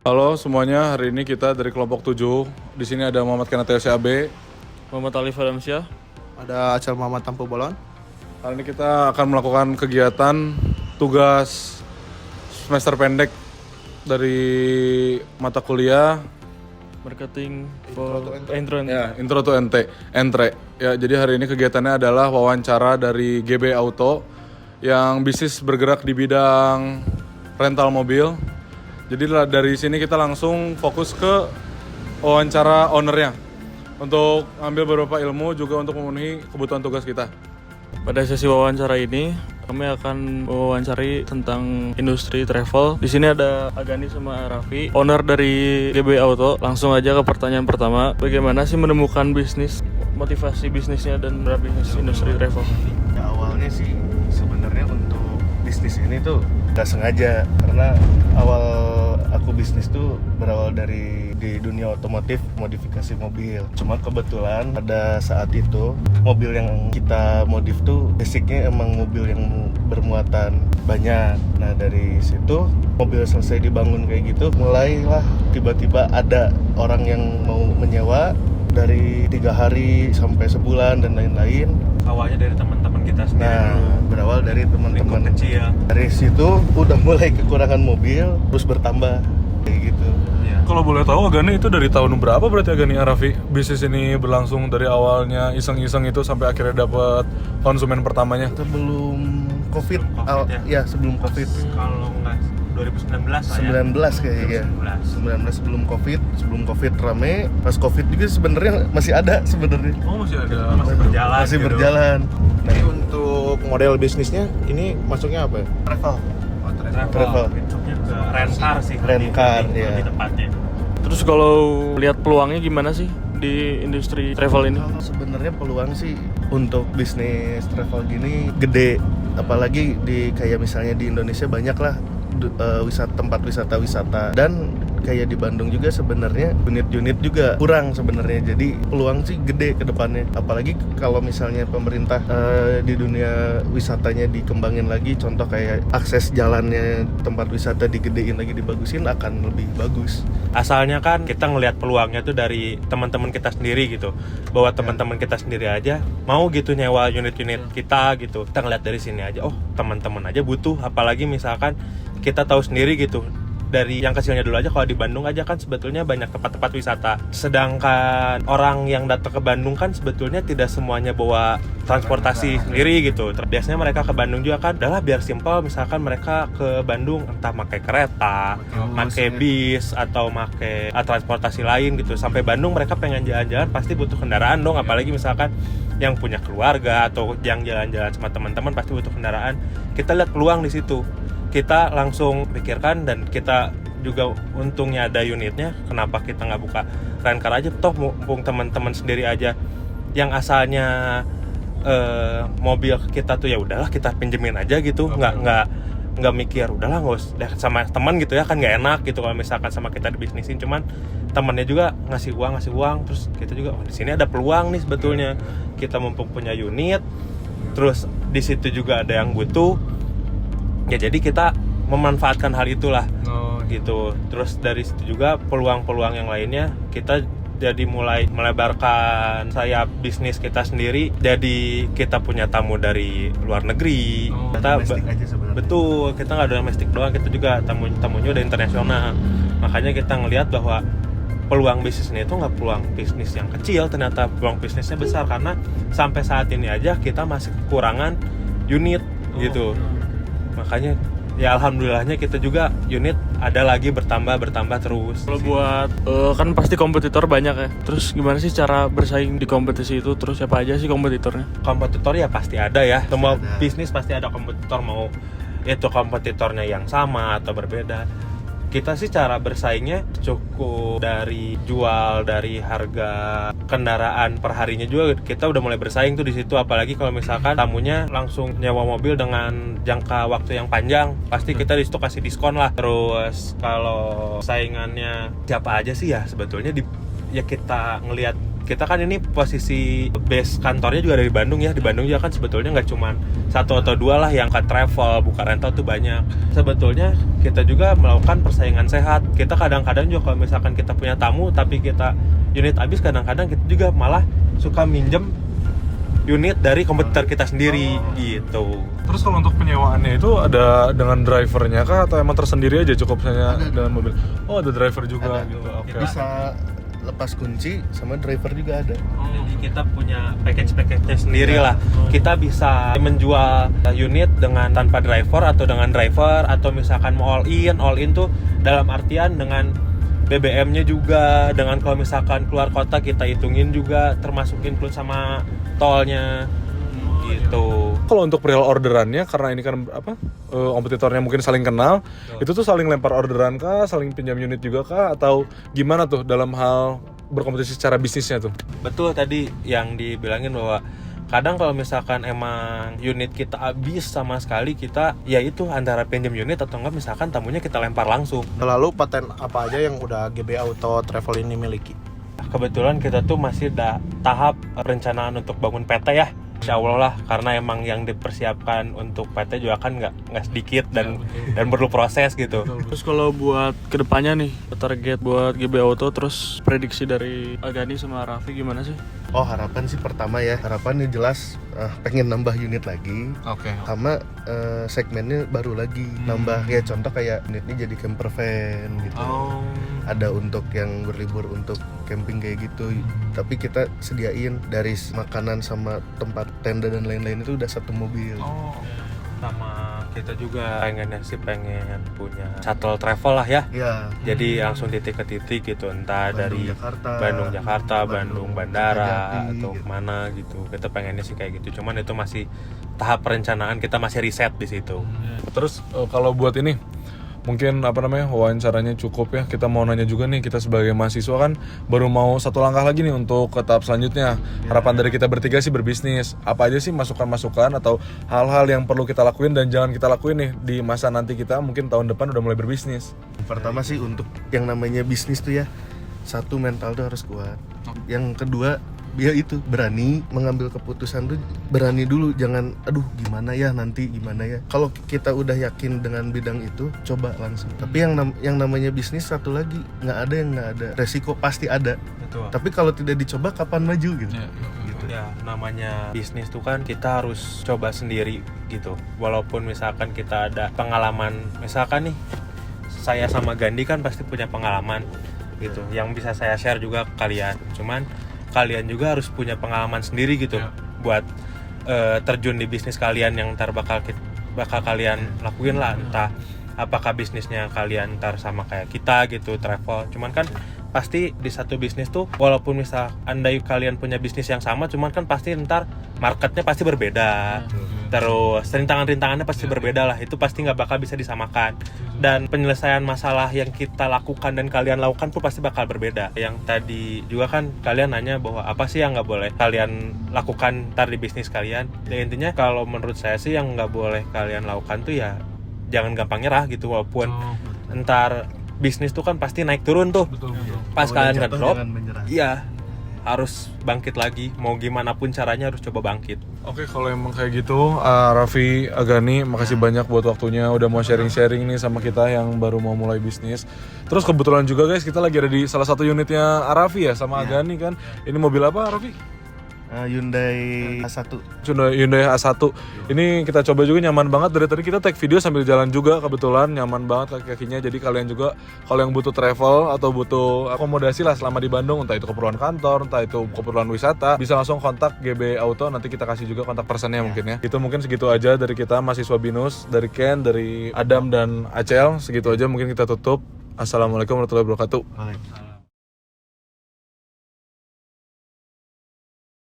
Halo semuanya, hari ini kita dari kelompok 7. Di sini ada Muhammad Kanateo CAB, Muhammad Alif Alamsyah. Ada Acel Muhammad Tampu Bolon. Hari ini kita akan melakukan kegiatan tugas semester pendek dari mata kuliah Marketing Intro to Entre. Ya, jadi hari ini kegiatannya adalah wawancara dari GB Auto yang bisnis bergerak di bidang rental mobil. Jadi dari sini kita langsung fokus ke wawancara ownernya untuk ambil beberapa ilmu juga untuk memenuhi kebutuhan tugas kita. Pada sesi wawancara ini kami akan mewawancari tentang industri travel. Di sini ada Agani sama Raffi, owner dari GB Auto. Langsung aja ke pertanyaan pertama. Bagaimana sih menemukan bisnis, motivasi bisnisnya dan berbisnis industri travel? Ya awalnya sih sebenarnya untuk bisnis ini tuh nggak sengaja, karena awal aku bisnis tuh berawal dari di dunia otomotif, modifikasi mobil. Cuma kebetulan pada saat itu mobil yang kita modif tuh basicnya emang mobil yang bermuatan banyak. Nah dari situ mobil selesai dibangun kayak gitu, mulailah tiba-tiba ada orang yang mau menyewa dari 3 hari sampai sebulan dan lain-lain. Awalnya dari teman-teman kita sendiri. Nah, berawal dari teman-teman kecil. Dari situ udah mulai kekurangan mobil, terus bertambah kayak gitu. Ya. Kalau boleh tahu Agani itu dari tahun berapa berarti Agani Arafi? Bisnis ini berlangsung dari awalnya iseng-iseng itu sampai akhirnya dapat konsumen pertamanya. Sebelum Covid, Sebelum COVID, ya sebelum Covid. Kalau nggak 2019 lah ya. 19 kayaknya. 19 sebelum Covid rame. Pas Covid juga sebenarnya masih ada sebenarnya. Oh masih ada. Masih berjalan. Masih gitu. berjalan. Jadi untuk model bisnisnya ini masuknya apa ya? Travel. Travel. Bentuknya ke rent car sih. Rent car, ya. Lebih tepatnya. Terus kalau lihat peluangnya gimana sih di industri travel ini? Kalau sebenarnya peluang sih untuk bisnis travel gini gede, apalagi di kayak misalnya di Indonesia banyak lah tempat wisata dan kayak di Bandung juga sebenarnya unit-unit juga kurang sebenarnya, jadi peluang sih gede ke depannya. Apalagi kalau misalnya pemerintah di dunia wisatanya dikembangin lagi, contoh kayak akses jalannya tempat wisata digedein lagi, dibagusin, akan lebih bagus. Asalnya kan kita ngelihat peluangnya tuh dari teman-teman kita sendiri gitu, bahwa teman-teman kita sendiri aja mau gitu nyewa unit-unit kita gitu. Kita ngelihat dari sini aja, oh teman-teman aja butuh, apalagi misalkan kita tahu sendiri gitu dari yang kecilnya dulu aja. Kalau di Bandung aja kan sebetulnya banyak tempat-tempat wisata, sedangkan orang yang datang ke Bandung kan sebetulnya tidak semuanya bawa transportasi sendiri gitu. Biasanya mereka ke Bandung juga kan udahlah biar simpel, misalkan mereka ke Bandung entah pakai kereta, pakai bis atau pakai transportasi lain gitu. Sampai Bandung mereka pengen jalan-jalan pasti butuh kendaraan dong, apalagi misalkan yang punya keluarga atau yang jalan-jalan sama teman-teman pasti butuh kendaraan. Kita lihat peluang di situ, kita langsung pikirkan, dan kita juga untungnya ada unitnya, kenapa kita nggak buka rent car aja, toh mumpung teman-teman sendiri aja yang asalnya mobil kita tuh ya udahlah kita pinjemin aja gitu, nggak mikir udahlah nggak usah sama teman gitu ya, kan nggak enak gitu kalau misalkan sama kita dibisnisin. Cuman temannya juga ngasih uang, terus kita juga di sini ada peluang nih sebetulnya, kita mumpung punya unit, terus di situ juga ada yang butuh. Ya jadi kita memanfaatkan hal itulah gitu. Terus dari situ juga peluang-peluang yang lainnya kita jadi mulai melebarkan sayap bisnis kita sendiri. Jadi kita punya tamu dari luar negeri. Kita Domestik aja sebenarnya. betul, kita nggak domestik doang, kita juga tamunya udah internasional. Makanya kita ngelihat bahwa peluang bisnisnya itu nggak peluang bisnis yang kecil, ternyata peluang bisnisnya besar, karena sampai saat ini aja kita masih kekurangan unit gitu. Makanya ya alhamdulillahnya kita juga unit ada lagi bertambah terus. Kalau buat kan pasti kompetitor banyak ya. Terus gimana sih cara bersaing di kompetisi itu? Terus siapa aja sih kompetitornya? Kompetitor ya pasti ada ya. Semua bisnis pasti ada kompetitor, mau itu kompetitornya yang sama atau berbeda. Kita sih cara bersaingnya cukup dari jual, dari harga kendaraan per harinya juga kita udah mulai bersaing tuh di situ. Apalagi kalau misalkan tamunya langsung nyewa mobil dengan jangka waktu yang panjang, pasti kita di situ kasih diskon lah. Terus kalau saingannya siapa aja sih ya sebetulnya ya kita ngelihat kita kan ini posisi base kantornya juga dari Bandung ya. Di Bandung juga kan sebetulnya nggak cuma satu atau dua lah yang buka travel, buka rental tuh banyak. Sebetulnya kita juga melakukan persaingan sehat. Kita kadang-kadang juga kalau misalkan kita punya tamu tapi kita unit habis, kadang-kadang kita juga malah suka minjem unit dari kompetitor kita sendiri gitu. Terus kalau untuk penyewaannya itu ada dengan drivernya kah atau emang tersendiri aja cukup misalnya dengan mobil? Oh, ada driver juga Ada. gitu. Oke. Bisa lepas kunci sama driver juga ada. Jadi kita punya package-nya sendiri lah. Kita bisa menjual unit dengan tanpa driver atau dengan driver, atau misalkan mau all in tuh dalam artian dengan BBM-nya juga, dengan kalau misalkan keluar kota kita hitungin juga termasuk include sama tolnya gitu. Kalau untuk real orderannya, karena ini kan kompetitornya mungkin saling kenal, itu tuh saling lempar orderan kah, saling pinjam unit juga kah, atau gimana tuh dalam hal berkompetisi secara bisnisnya tuh? Betul tadi yang dibilangin bahwa kadang kalau misalkan emang unit kita habis sama sekali, kita ya itu antara pinjam unit atau enggak misalkan tamunya kita lempar langsung. Lalu paten apa aja yang udah GB Auto Travel ini miliki? Kebetulan kita tuh masih tahap perencanaan untuk bangun PT ya. Insya Allah lah, karena emang yang dipersiapkan untuk PT juga kan nggak sedikit dan perlu proses gitu. Terus kalau buat kedepannya nih, target buat GB Auto, terus prediksi dari Agani sama Raffi gimana sih? Oh, harapan sih pertama ya, harapannya jelas pengen nambah unit lagi. Oke. Sama segmennya baru lagi nambah, ya contoh kayak unitnya jadi camper van gitu. Ada untuk yang berlibur untuk camping kayak gitu, tapi kita sediain dari makanan sama tempat tenda dan lain-lain itu udah satu mobil. Sama kita juga pengen punya shuttle travel lah ya. Ya, Jadi langsung titik ke titik gitu, entah dari Bandung Jakarta, Bandung Bandara Kertajati, atau gitu. kemana gitu. Kita pengennya sih kayak gitu. Cuman itu masih tahap perencanaan, kita masih riset di situ. Terus kalau buat ini mungkin wawancaranya cukup ya. Kita mau nanya juga nih, kita sebagai mahasiswa kan baru mau satu langkah lagi nih untuk ke tahap selanjutnya. Harapan dari kita bertiga sih berbisnis. Apa aja sih masukan-masukan atau hal-hal yang perlu kita lakuin dan jangan kita lakuin nih di masa nanti kita mungkin tahun depan udah mulai berbisnis? pertama sih untuk yang namanya bisnis tuh ya, satu mental tuh harus kuat. Yang kedua, dia itu berani mengambil keputusan tuh, berani dulu, jangan aduh gimana ya nanti gimana ya. Kalau kita udah yakin dengan bidang itu, coba langsung. Tapi yang namanya bisnis satu lagi, nggak ada resiko, pasti ada. Betul. Tapi kalau tidak dicoba kapan maju gitu. Ya namanya bisnis tuh kan kita harus coba sendiri gitu. Walaupun misalkan kita ada pengalaman, misalkan nih saya sama Gandhi kan pasti punya pengalaman gitu, yang bisa saya share juga ke kalian. Cuman kalian juga harus punya pengalaman sendiri gitu buat terjun di bisnis kalian yang ntar bakal kalian lakuin lah. Entah apakah bisnisnya kalian ntar sama kayak kita gitu, travel. Cuman kan pasti di satu bisnis tuh, walaupun misal andai kalian punya bisnis yang sama, cuman kan pasti ntar marketnya pasti berbeda. Terus rintangan-rintangannya pasti berbeda lah. Itu pasti nggak bakal bisa disamakan. Dan penyelesaian masalah yang kita lakukan dan kalian lakukan pun pasti bakal berbeda. Yang tadi juga kan kalian nanya bahwa apa sih yang nggak boleh kalian lakukan ntar di bisnis kalian. Dan intinya kalau menurut saya sih yang nggak boleh kalian lakukan tuh ya jangan gampang nyerah gitu. Walaupun ntar bisnis tuh kan pasti naik turun tuh. Pas kalian ngedrop, iya harus bangkit lagi. Mau gimana pun caranya harus coba bangkit. Oke, kalau emang kayak gitu, Raffi, Agani, makasih banyak buat waktunya udah mau sharing-sharing nih sama kita yang baru mau mulai bisnis. Terus kebetulan juga guys, kita lagi ada di salah satu unitnya Raffi ya sama Agani kan. Ini mobil apa Raffi? Hyundai A1. Hyundai A1. Ini kita coba juga, nyaman banget. Dari tadi kita take video sambil jalan juga, kebetulan nyaman banget kaki-kakinya. Jadi kalian juga kalau yang butuh travel atau butuh akomodasi lah selama di Bandung, entah itu keperluan kantor, entah itu keperluan wisata, bisa langsung kontak GB Auto. Nanti kita kasih juga kontak personnya mungkin ya. Itu mungkin segitu aja dari kita mahasiswa BINUS, dari Ken, dari Adam dan Acel. Segitu aja mungkin kita tutup. Assalamualaikum warahmatullahi wabarakatuh.